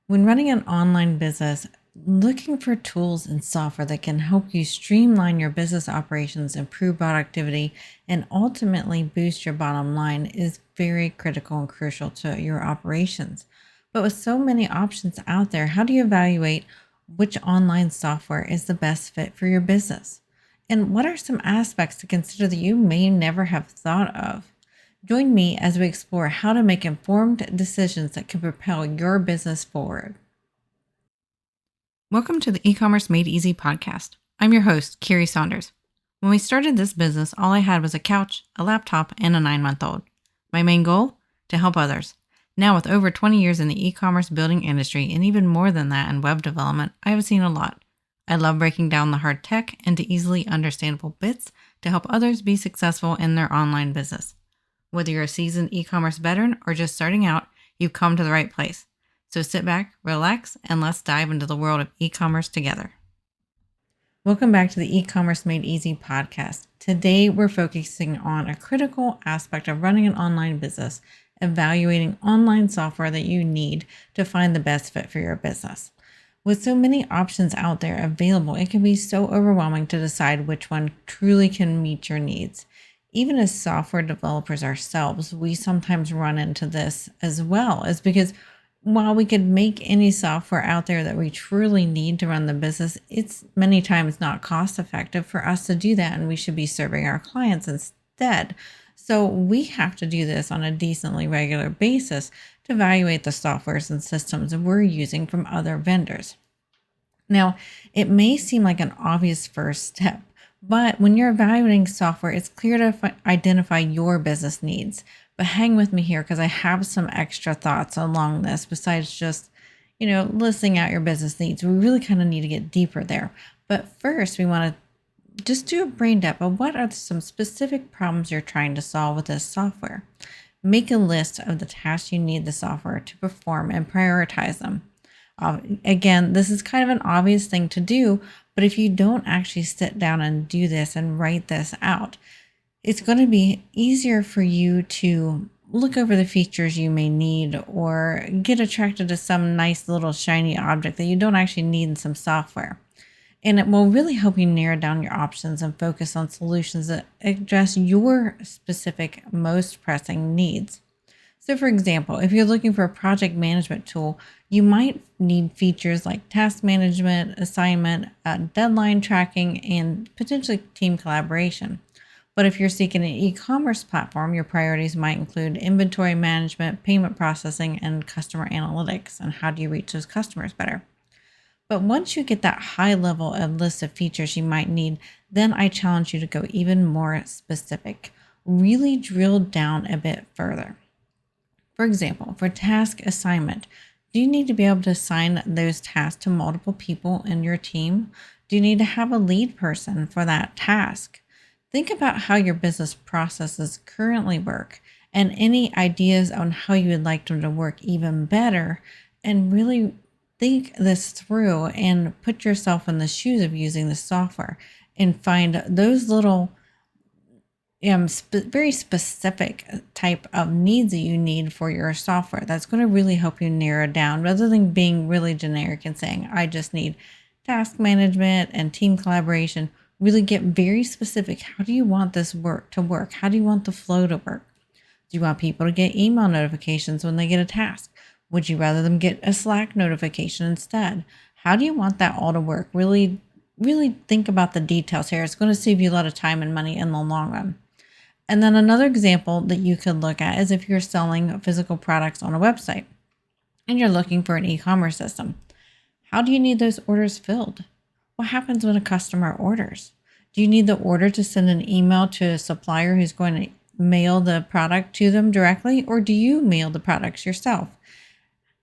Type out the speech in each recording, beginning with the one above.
When running an online business, looking for tools and software that can help you streamline your business operations, improve productivity, and ultimately boost your bottom line is very critical and crucial to your operations. But with so many options out there, how do you evaluate which online software is the best fit for your business? And what are some aspects to consider that you may never have thought of? Join me as we explore how to make informed decisions that can propel your business forward. Welcome to the E-commerce Made Easy podcast. I'm your host, Carrie Saunders. When we started this business, all I had was a couch, a laptop, and a 9-month-old. My main goal? To help others. Now, with over 20 years in the e-commerce building industry and even more than that in web development, I have seen a lot. I love breaking down the hard tech into easily understandable bits to help others be successful in their online business. Whether you're a seasoned e-commerce veteran or just starting out, you've come to the right place. So sit back, relax, and let's dive into the world of e-commerce together. Welcome back to the E-commerce Made Easy podcast. Today, we're focusing on a critical aspect of running an online business, evaluating online software that you need to find the best fit for your business. With so many options out there available, it can be so overwhelming to decide which one truly can meet your needs. Even as software developers ourselves, we sometimes run into this as well, is because while we could make any software out there that we truly need to run the business, it's many times not cost effective for us to do that, and we should be serving our clients instead. So we have to do this on a decently regular basis to evaluate the softwares and systems we're using from other vendors. Now, it may seem like an obvious first step, but when you're evaluating software, it's clear to identify your business needs. But hang with me here because I have some extra thoughts along this besides just, listing out your business needs. We really kind of need to get deeper there. But first, we want to just do a brain dump of what are some specific problems you're trying to solve with this software. Make a list of the tasks you need the software to perform and prioritize them. Again, this is kind of an obvious thing to do, but if you don't actually sit down and do this and write this out, it's going to be easier for you to look over the features you may need or get attracted to some nice little shiny object that you don't actually need in some software. And it will really help you narrow down your options and focus on solutions that address your specific, most pressing needs. So for example, if you're looking for a project management tool, you might need features like task management, assignment, deadline tracking, and potentially team collaboration. But if you're seeking an e-commerce platform, your priorities might include inventory management, payment processing, and customer analytics. And how do you reach those customers better? But once you get that high level of list of features you might need, then I challenge you to go even more specific. Really drill down a bit further. For example, for task assignment, do you need to be able to assign those tasks to multiple people in your team? Do you need to have a lead person for that task? Think about how your business processes currently work and any ideas on how you would like them to work even better, and really think this through and put yourself in the shoes of using the software and find those little very specific type of needs that you need for your software. That's going to really help you narrow down rather than being really generic and saying, I just need task management and team collaboration. Really get very specific. How do you want this work to work? How do you want the flow to work? Do you want people to get email notifications when they get a task? Would you rather them get a Slack notification instead? How do you want that all to work? Really think about the details here. It's going to save you a lot of time and money in the long run. And then another example that you could look at is if you're selling physical products on a website and you're looking for an e-commerce system. How do you need those orders filled? What happens when a customer orders? Do you need the order to send an email to a supplier who's going to mail the product to them directly, or do you mail the products yourself?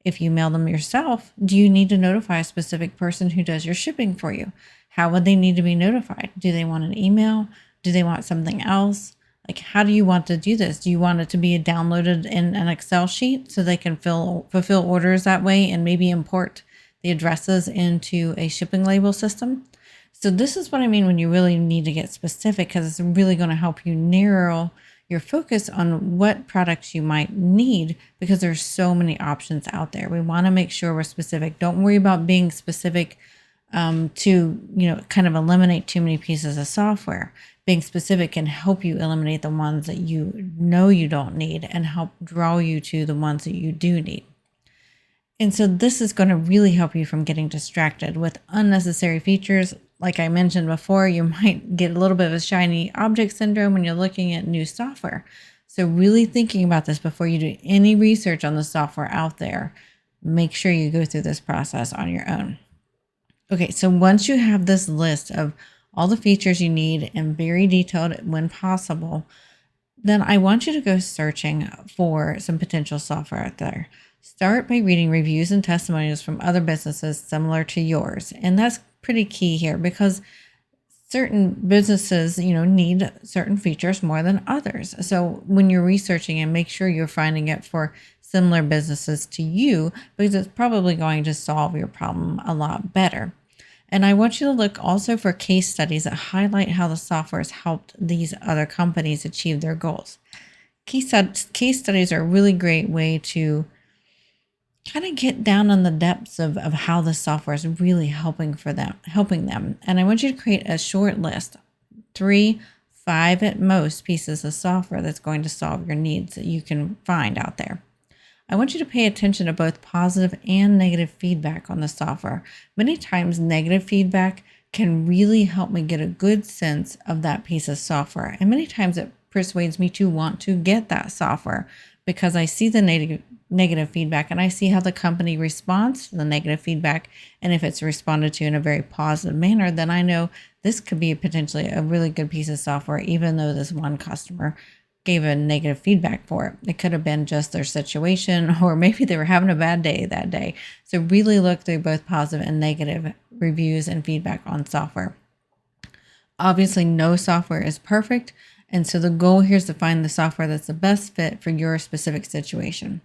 If you mail them yourself, do you need to notify a specific person who does your shipping for you? How would they need to be notified? Do they want an email? Do they want something else? Like, how do you want to do this? Do you want it to be downloaded in an Excel sheet so they can fulfill orders that way and maybe import the addresses into a shipping label system? So this is what I mean when you really need to get specific, because it's really going to help you narrow your focus on what products you might need, because there's so many options out there. We want to make sure we're specific. Don't worry about being specific to, kind of eliminate too many pieces of software. Being specific can help you eliminate the ones that you know you don't need and help draw you to the ones that you do need. And so this is going to really help you from getting distracted with unnecessary features. Like I mentioned before, you might get a little bit of a shiny object syndrome when you're looking at new software. So really thinking about this before you do any research on the software out there, make sure you go through this process on your own. Okay, so once you have this list of all the features you need and very detailed when possible, then I want you to go searching for some potential software out there. Start by reading reviews and testimonials from other businesses similar to yours. And that's pretty key here, because certain businesses, need certain features more than others. So when you're researching, and make sure you're finding it for similar businesses to you, because it's probably going to solve your problem a lot better. And I want you to look also for case studies that highlight how the software has helped these other companies achieve their goals. Case studies are a really great way to kind of get down on the depths of how the software is really helping them. And I want you to create a short list, 3, 5 at most pieces of software that's going to solve your needs that you can find out there. I want you to pay attention to both positive and negative feedback on the software. Many times negative feedback can really help me get a good sense of that piece of software. And many times it persuades me to want to get that software, because I see the negative feedback and I see how the company responds to the negative feedback. And if it's responded to in a very positive manner, then I know this could be potentially a really good piece of software, even though this one customer gave a negative feedback for it. It could have been just their situation, or maybe they were having a bad day that day. So really look through both positive and negative reviews and feedback on software. Obviously, no software is perfect. And so the goal here is to find the software that's the best fit for your specific situation.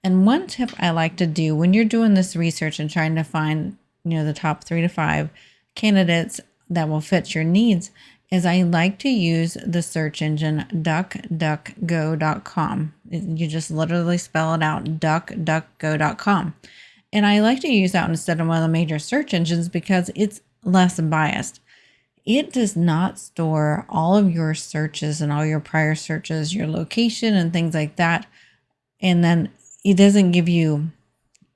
And one tip I like to do when you're doing this research and trying to find, the top 3 to 5 candidates that will fit your needs, is I like to use the search engine duckduckgo.com. You just literally spell it out, duckduckgo.com. And I like to use that instead of one of the major search engines because it's less biased. It does not store all of your searches and all your prior searches, your location and things like that. And then it doesn't give you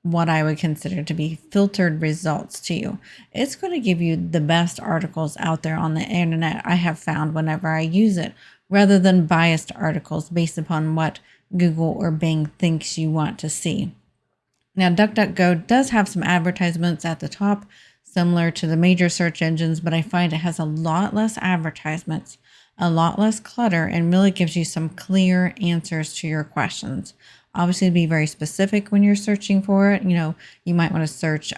what I would consider to be filtered results to you. It's going to give you the best articles out there on the internet I have found whenever I use it, rather than biased articles based upon what Google or Bing thinks you want to see. Now, DuckDuckGo does have some advertisements at the top, similar to the major search engines, but I find it has a lot less advertisements, a lot less clutter, and really gives you some clear answers to your questions. Obviously, be very specific when you're searching for it. You might want to search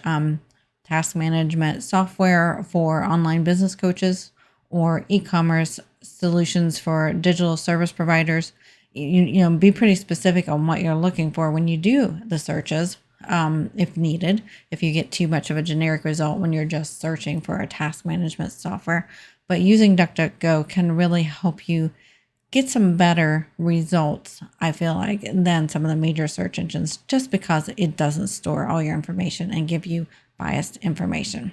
task management software for online business coaches, or e-commerce solutions for digital service providers. Be pretty specific on what you're looking for when you do the searches, if needed, if you get too much of a generic result when you're just searching for a task management software. But using DuckDuckGo can really help you get some better results, I feel like, than some of the major search engines, just because it doesn't store all your information and give you biased information.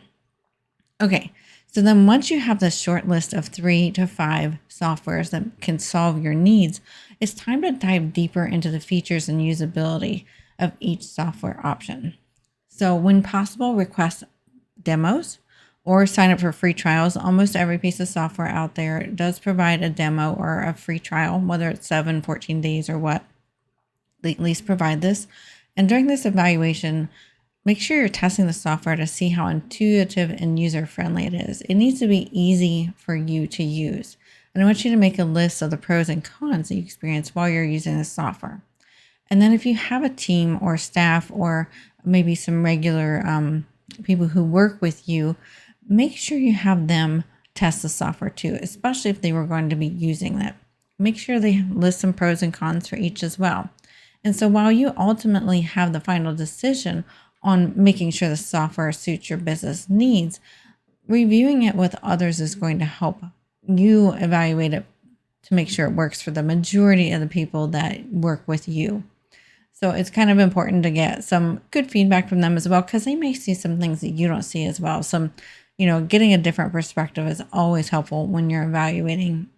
Okay, so then once you have this short list of 3 to 5 softwares that can solve your needs, it's time to dive deeper into the features and usability of each software option. So when possible, request demos or sign up for free trials. Almost every piece of software out there does provide a demo or a free trial, whether it's 7, 14 days or what. They at least provide this. And during this evaluation, make sure you're testing the software to see how intuitive and user-friendly it is. It needs to be easy for you to use. And I want you to make a list of the pros and cons that you experience while you're using this software. And then if you have a team or staff, or maybe some regular people who work with you, make sure you have them test the software too, especially if they were going to be using it. Make sure they list some pros and cons for each as well. And so while you ultimately have the final decision on making sure the software suits your business needs, reviewing it with others is going to help you evaluate it to make sure it works for the majority of the people that work with you. So it's kind of important to get some good feedback from them as well, because they may see some things that you don't see as well. Getting a different perspective is always helpful when you're evaluating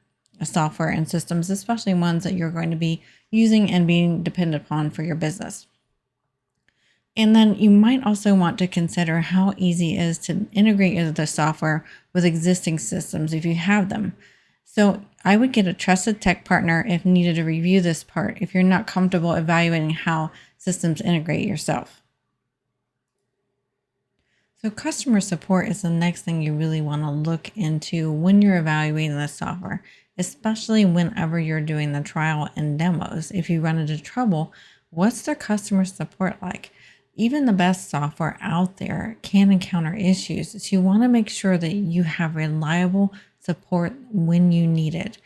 a software and systems, especially ones that you're going to be using and being dependent upon for your business. And then you might also want to consider how easy it is to integrate the software with existing systems if you have them. So I would get a trusted tech partner if needed to review this part if you're not comfortable evaluating how systems integrate yourself. So customer support is the next thing you really want to look into when you're evaluating the software, especially whenever you're doing the trial and demos. If you run into trouble, what's their customer support like? Even the best software out there can encounter issues. So you want to make sure that you have reliable support when you need it.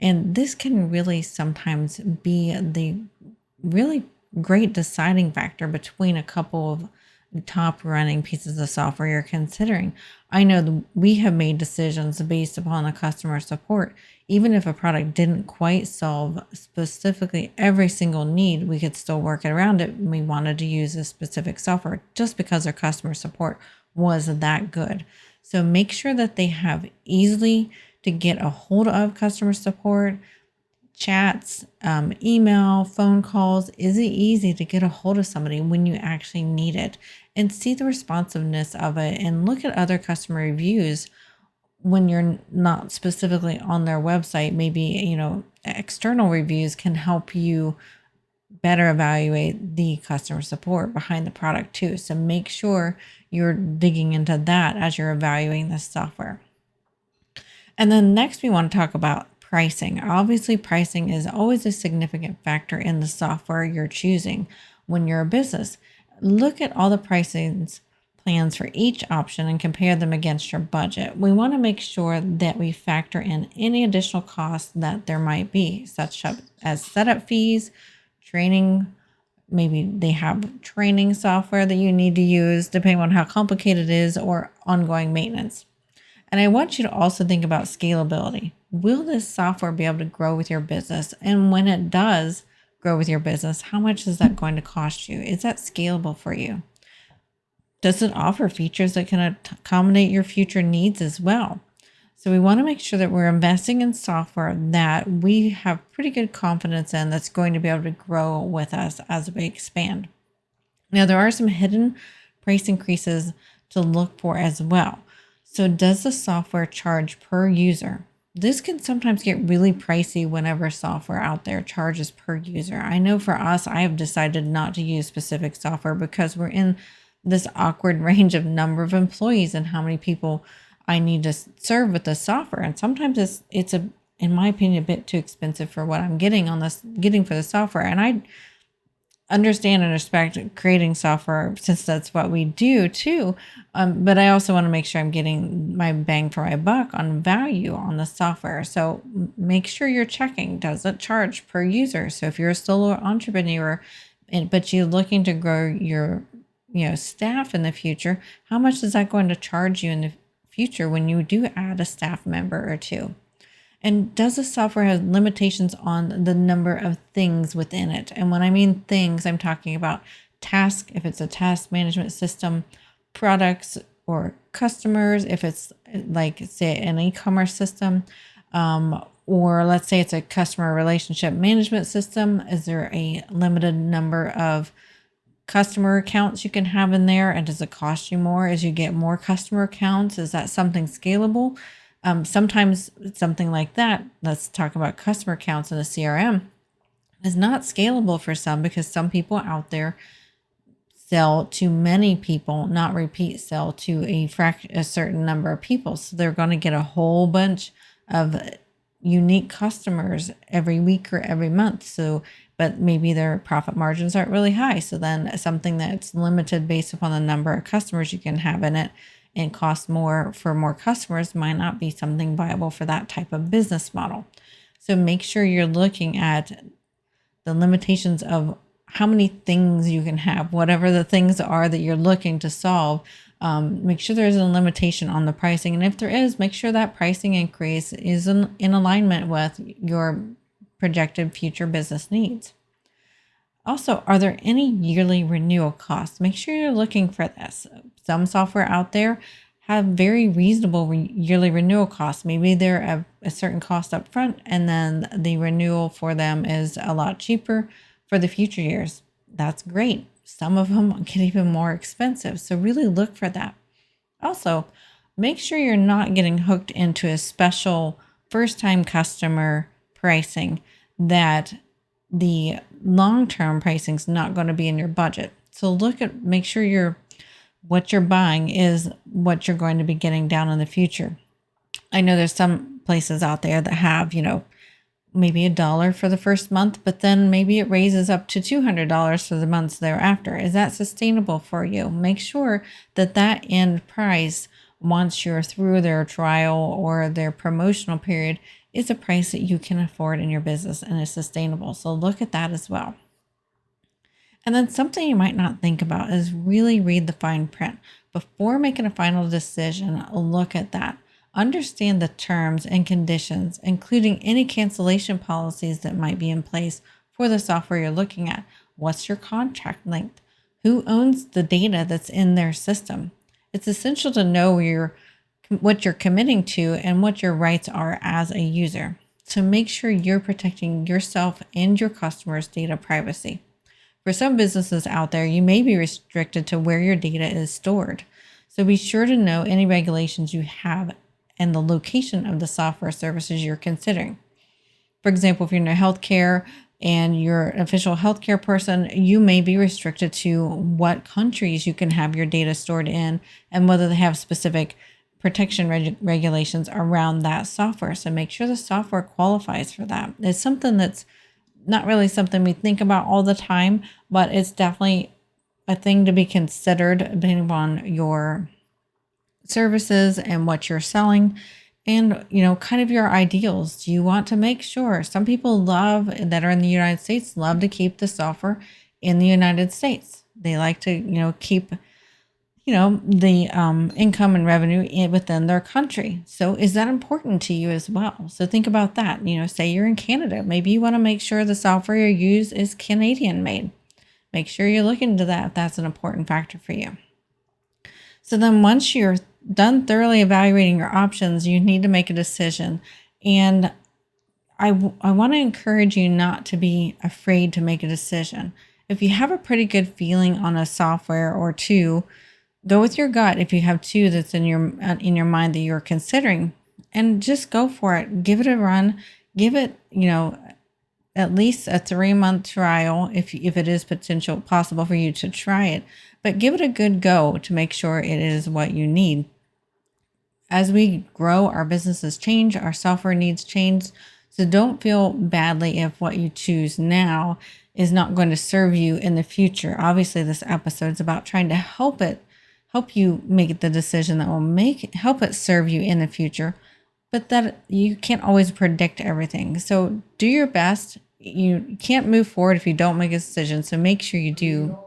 And this can really sometimes be the really great deciding factor between a couple of top running pieces of software you're considering. I know we have made decisions based upon the customer support. Even if a product didn't quite solve specifically every single need, we could still work it around it. We wanted to use a specific software just because our customer support was that good. So make sure that they have easily to get a hold of customer support, chats, email, phone calls. Is it easy to get a hold of somebody when you actually need it? And see the responsiveness of it, and look at other customer reviews when you're not specifically on their website. Maybe, external reviews can help you better evaluate the customer support behind the product too. So make sure you're digging into that as you're evaluating this software. And then next we want to talk about pricing. Obviously, pricing is always a significant factor in the software you're choosing when you're a business. Look at all the pricing plans for each option and compare them against your budget. We want to make sure that we factor in any additional costs that there might be, such as setup fees, training. Maybe they have training software that you need to use depending on how complicated it is, or ongoing maintenance. And I want you to also think about scalability. Will this software be able to grow with your business? And when it does grow with your business, how much is that going to cost you? Is that scalable for you? Does it offer features that can accommodate your future needs as well? So we want to make sure that we're investing in software that we have pretty good confidence in, that's going to be able to grow with us as we expand. Now, there are some hidden price increases to look for as well. So does the software charge per user? This can sometimes get really pricey whenever software out there charges per user. I know for us, I have decided not to use specific software because we're in this awkward range of number of employees and how many people I need to serve with the software. And sometimes it's in my opinion, a bit too expensive for what I'm getting for the software. And I understand and respect creating software, since that's what we do too. But I also want to make sure I'm getting my bang for my buck on value on the software. So make sure you're checking, does it charge per user? So if you're a solo entrepreneur, but you're looking to grow your staff in the future, how much is that going to charge you in the future when you do add a staff member or two? And does the software have limitations on the number of things within it? And when I mean things, I'm talking about tasks, if it's a task management system, products or customers, if it's like, say, an e-commerce system, or let's say it's a customer relationship management system. Is there a limited number of customer accounts you can have in there? And does it cost you more as you get more customer accounts? Is that something scalable? Sometimes something like that, let's talk about customer accounts in a CRM, is not scalable for some, because some people out there sell to many people, not repeat sell to a certain number of people. So they're going to get a whole bunch of unique customers every week or every month. So, but maybe their profit margins aren't really high. So then something that's limited based upon the number of customers you can have in it and cost more for more customers might not be something viable for that type of business model. So make sure you're looking at the limitations of how many things you can have, whatever the things are that you're looking to solve. Make sure there's a limitation on the pricing. And if there is, make sure that pricing increase is in alignment with your projected future business needs. Also, are there any yearly renewal costs? Make sure you're looking for this. Some software out there have very reasonable yearly renewal costs. Maybe they're a certain cost up front, and then the renewal for them is a lot cheaper for the future years. That's great. Some of them get even more expensive. So really look for that. Also, make sure you're not getting hooked into a special first-time customer pricing that the long-term pricing is not going to be in your budget. So make sure what you're buying is what you're going to be getting down in the future. I know there's some places out there that have, maybe $1 for the first month, but then maybe it raises up to $200 for the months thereafter. Is that sustainable for you? Make sure that end price, once you're through their trial or their promotional period, is a price that you can afford in your business and is sustainable. So look at that as well. And then something you might not think about is really read the fine print. Before making a final decision, look at that. Understand the terms and conditions, including any cancellation policies that might be in place for the software you're looking at. What's your contract length? Who owns the data that's in their system? It's essential to know what you're committing to and what your rights are as a user. So make sure you're protecting yourself and your customers' data privacy. For some businesses out there, you may be restricted to where your data is stored. So be sure to know any regulations you have and the location of the software services you're considering. For example, if you're in healthcare and you're an official healthcare person, you may be restricted to what countries you can have your data stored in and whether they have specific protection regulations around that software. So make sure the software qualifies for that. It's something that's not really something we think about all the time, but it's definitely a thing to be considered depending upon your services and what you're selling and, kind of your ideals. You want to make sure some people that are in the United States love to keep the software in the United States. They like to, keep, the income and revenue within their country. So is that important to you as well? So think about that. Say you're in Canada. Maybe you want to make sure the software you use is Canadian made. Make sure you look into that if that's an important factor for you. So then once you're done thoroughly evaluating your options, you need to make a decision. And I want to encourage you not to be afraid to make a decision. If you have a pretty good feeling on a software or two, go with your gut. If you have two that's in your mind that you're considering, and just go for it. Give it a run. Give it, at least a 3-month trial if it is possible for you to try it. But give it a good go to make sure it is what you need. As we grow, our businesses change, our software needs change. So don't feel badly if what you choose now is not going to serve you in the future. Obviously, this episode is about trying to help you make the decision that will help it serve you in the future, but that you can't always predict everything. So do your best. You can't move forward if you don't make a decision. So make sure you do.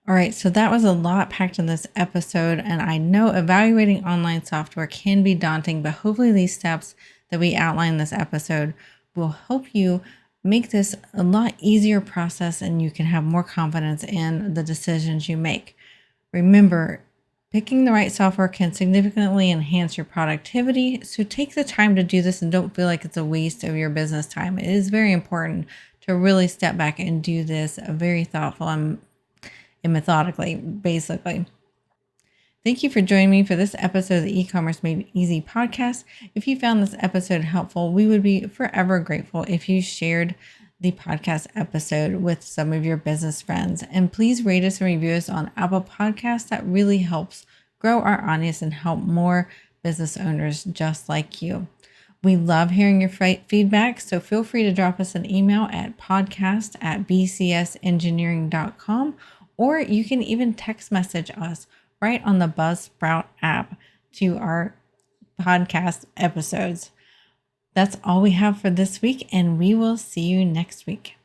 All right, so that was a lot packed in this episode, and I know evaluating online software can be daunting, but hopefully these steps that we outline in this episode will help you make this a lot easier process and you can have more confidence in the decisions you make. Remember, picking the right software can significantly enhance your productivity, so take the time to do this and don't feel like it's a waste of your business time. It is very important to really step back and do this very thoughtful and methodically, basically. Thank you for joining me for this episode of the E-commerce Made Easy podcast. If you found this episode helpful, we would be forever grateful if you shared the podcast episode with some of your business friends. And please rate us and review us on Apple Podcasts. That really helps grow our audience and help more business owners just like you. We love hearing your feedback, so feel free to drop us an email at podcast@bcsengineering.com, or you can even text message us right on the Buzzsprout app to our podcast episodes. That's all we have for this week, and we will see you next week.